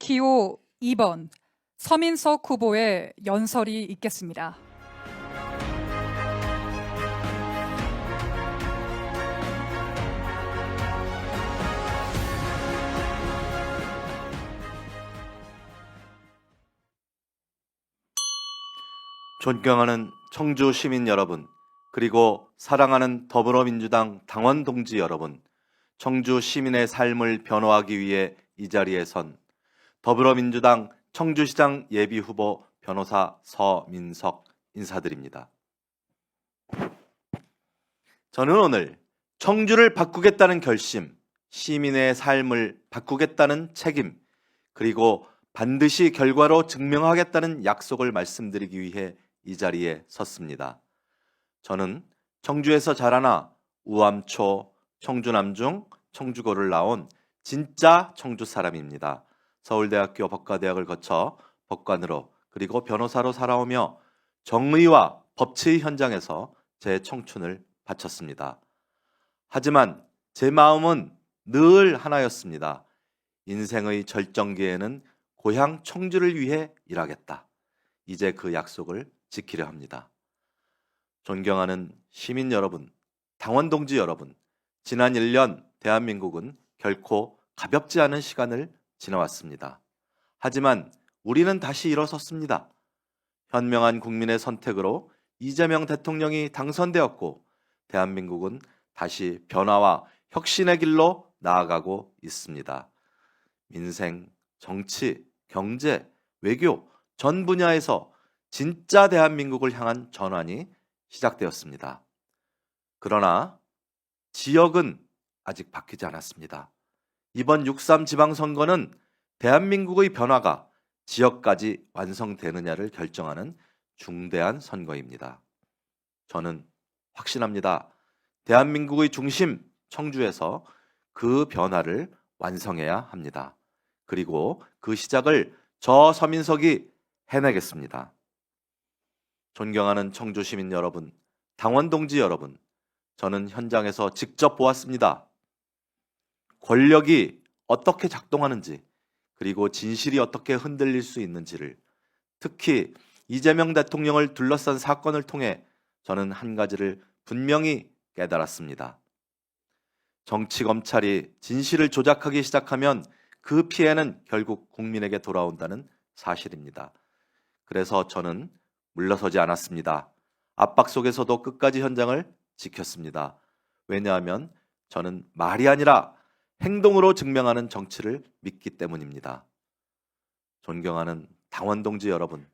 기호 2번 서민석 후보의 연설이 있겠습니다. 존경하는 청주 시민 여러분, 그리고 사랑하는 더불어민주당 당원 동지 여러분, 청주 시민의 삶을 변호하기 위해 이 자리에 선 더불어민주당 청주시장 예비후보 변호사 서민석 인사드립니다. 저는 오늘 청주를 바꾸겠다는 결심, 시민의 삶을 바꾸겠다는 책임, 그리고 반드시 결과로 증명하겠다는 약속을 말씀드리기 위해 이 자리에 섰습니다. 저는 청주에서 자라나 우암초, 청주남중, 청주고를 나온 진짜 청주 사람입니다. 서울대학교 법과대학을 거쳐 법관으로 그리고 변호사로 살아오며 정의와 법치의 현장에서 제 청춘을 바쳤습니다. 하지만 제 마음은 늘 하나였습니다. 인생의 절정기에는 고향 청주를 위해 일하겠다. 이제 그 약속을 지키려 합니다. 존경하는 시민 여러분, 당원 동지 여러분, 지난 1년 대한민국은 결코 가볍지 않은 시간을 지나왔습니다. 하지만 우리는 다시 일어섰습니다. 현명한 국민의 선택으로 이재명 대통령이 당선되었고 대한민국은 다시 변화와 혁신의 길로 나아가고 있습니다. 민생, 정치, 경제, 외교 전 분야에서 진짜 대한민국을 향한 전환이 시작되었습니다. 그러나 지역은 아직 바뀌지 않았습니다. 이번 6.3 지방선거는 대한민국의 변화가 지역까지 완성되느냐를 결정하는 중대한 선거입니다. 저는 확신합니다. 대한민국의 중심 청주에서 그 변화를 완성해야 합니다. 그리고 그 시작을 저 서민석이 해내겠습니다. 존경하는 청주 시민 여러분, 당원 동지 여러분, 저는 현장에서 직접 보았습니다. 권력이 어떻게 작동하는지, 그리고 진실이 어떻게 흔들릴 수 있는지를, 특히 이재명 대통령을 둘러싼 사건을 통해 저는 한 가지를 분명히 깨달았습니다. 정치 검찰이 진실을 조작하기 시작하면 그 피해는 결국 국민에게 돌아온다는 사실입니다. 그래서 저는 물러서지 않았습니다. 압박 속에서도 끝까지 현장을 지켰습니다. 왜냐하면 저는 말이 아니라 행동으로 증명하는 정치를 믿기 때문입니다. 존경하는 당원 동지 여러분,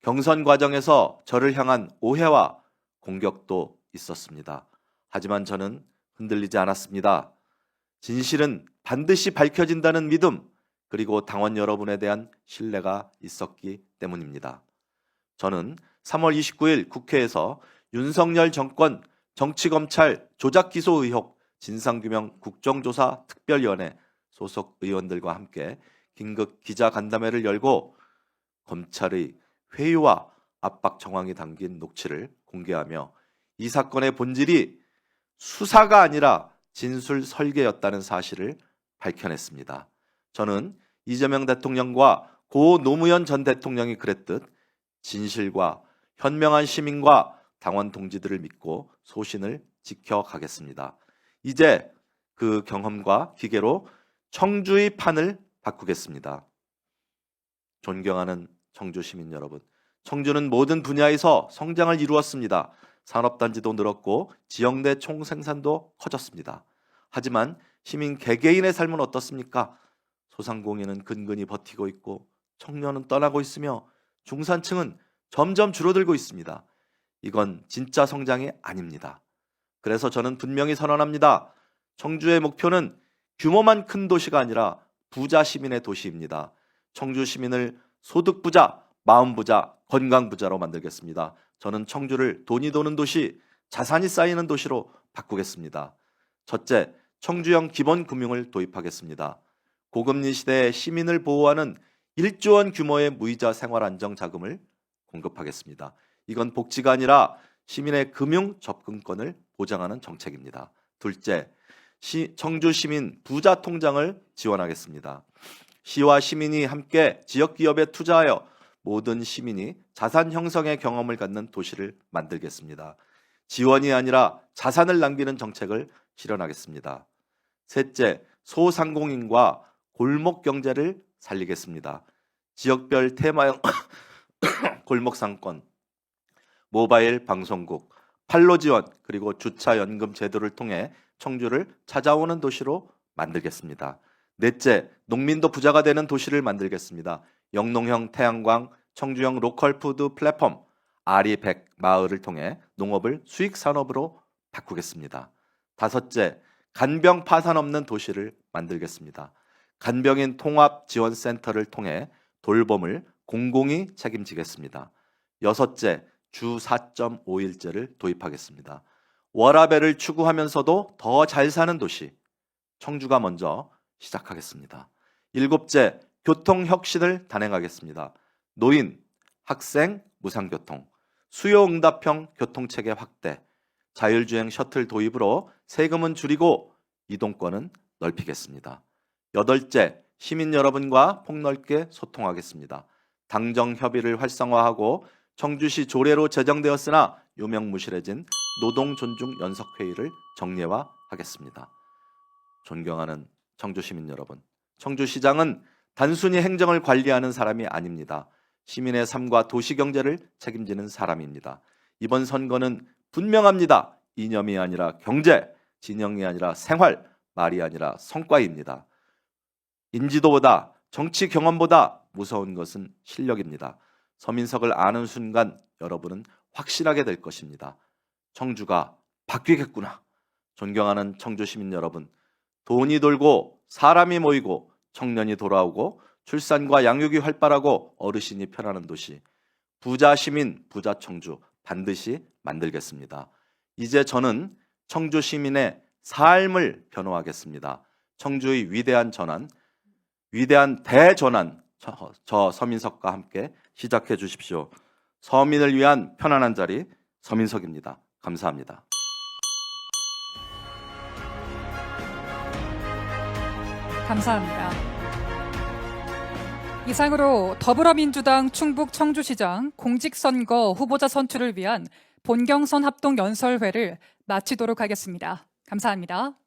경선 과정에서 저를 향한 오해와 공격도 있었습니다. 하지만 저는 흔들리지 않았습니다. 진실은 반드시 밝혀진다는 믿음, 그리고 당원 여러분에 대한 신뢰가 있었기 때문입니다. 저는 3월 29일 국회에서 윤석열 정권 정치검찰 조작기소 의혹 진상규명 국정조사 특별위원회 소속 의원들과 함께 긴급 기자간담회를 열고 검찰의 회유와 압박 정황이 담긴 녹취를 공개하며 이 사건의 본질이 수사가 아니라 진술 설계였다는 사실을 밝혀냈습니다. 저는 이재명 대통령과 고 노무현 전 대통령이 그랬듯 진실과 현명한 시민과 당원 동지들을 믿고 소신을 지켜가겠습니다. 이제 그 경험과 기계로 청주의 판을 바꾸겠습니다. 존경하는 청주 시민 여러분, 청주는 모든 분야에서 성장을 이루었습니다. 산업단지도 늘었고 지역 내 총생산도 커졌습니다. 하지만 시민 개개인의 삶은 어떻습니까? 소상공인은 근근히 버티고 있고 청년은 떠나고 있으며 중산층은 점점 줄어들고 있습니다. 이건 진짜 성장이 아닙니다. 그래서 저는 분명히 선언합니다. 청주의 목표는 규모만 큰 도시가 아니라 부자 시민의 도시입니다. 청주 시민을 소득 부자, 마음 부자, 건강 부자로 만들겠습니다. 저는 청주를 돈이 도는 도시, 자산이 쌓이는 도시로 바꾸겠습니다. 첫째, 청주형 기본금융을 도입하겠습니다. 고금리 시대에 시민을 보호하는 1조 원 규모의 무이자 생활안정자금을 공급하겠습니다. 이건 복지가 아니라 시민의 금융 접근권을 보장하는 정책입니다. 둘째, 청주 시민 부자 통장을 지원하겠습니다. 시와 시민이 함께 지역 기업에 투자하여 모든 시민이 자산 형성의 경험을 갖는 도시를 만들겠습니다. 지원이 아니라 자산을 남기는 정책을 실현하겠습니다. 셋째, 소상공인과 골목 경제를 살리겠습니다. 지역별 테마형 골목 상권, 모바일 방송국, 판로 지원, 그리고 주차 연금 제도를 통해 청주를 찾아오는 도시로 만들겠습니다. 넷째, 농민도 부자가 되는 도시를 만들겠습니다. 영농형 태양광, 청주형 로컬 푸드 플랫폼, 아리백 마을을 통해 농업을 수익 산업으로 바꾸겠습니다. 다섯째, 간병 파산 없는 도시를 만들겠습니다. 간병인 통합 지원센터를 통해 돌봄을 공공이 책임지겠습니다. 여섯째, 주 4.5일제를 도입하겠습니다. 워라밸을 추구하면서도 더 잘 사는 도시, 청주가 먼저 시작하겠습니다. 일곱째, 교통혁신을 단행하겠습니다. 노인, 학생, 무상교통, 수요응답형 교통체계 확대, 자율주행 셔틀 도입으로 세금은 줄이고 이동권은 넓히겠습니다. 여덟째, 시민 여러분과 폭넓게 소통하겠습니다. 당정협의를 활성화하고 청주시 조례로 제정되었으나 유명무실해진 노동존중연석회의를 정례화하겠습니다. 존경하는 청주시민 여러분, 청주시장은 단순히 행정을 관리하는 사람이 아닙니다. 시민의 삶과 도시경제를 책임지는 사람입니다. 이번 선거는 분명합니다. 이념이 아니라 경제, 진영이 아니라 생활, 말이 아니라 성과입니다. 인지도보다, 정치 경험보다 무서운 것은 실력입니다. 서민석을 아는 순간 여러분은 확신하게 될 것입니다. 청주가 바뀌겠구나. 존경하는 청주 시민 여러분, 돈이 돌고 사람이 모이고 청년이 돌아오고 출산과 양육이 활발하고 어르신이 편안한 도시, 부자 시민, 부자 청주 반드시 만들겠습니다. 이제 저는 청주 시민의 삶을 변호하겠습니다. 청주의 위대한 전환, 위대한 대전환, 저 서민석과 함께 시작해 주십시오. 서민을 위한 편안한 자리, 서민석입니다. 감사합니다. 감사합니다. 이상으로 더불어민주당 충북 청주시장 공직선거 후보자 선출을 위한 본경선 합동 연설회를 마치도록 하겠습니다. 감사합니다.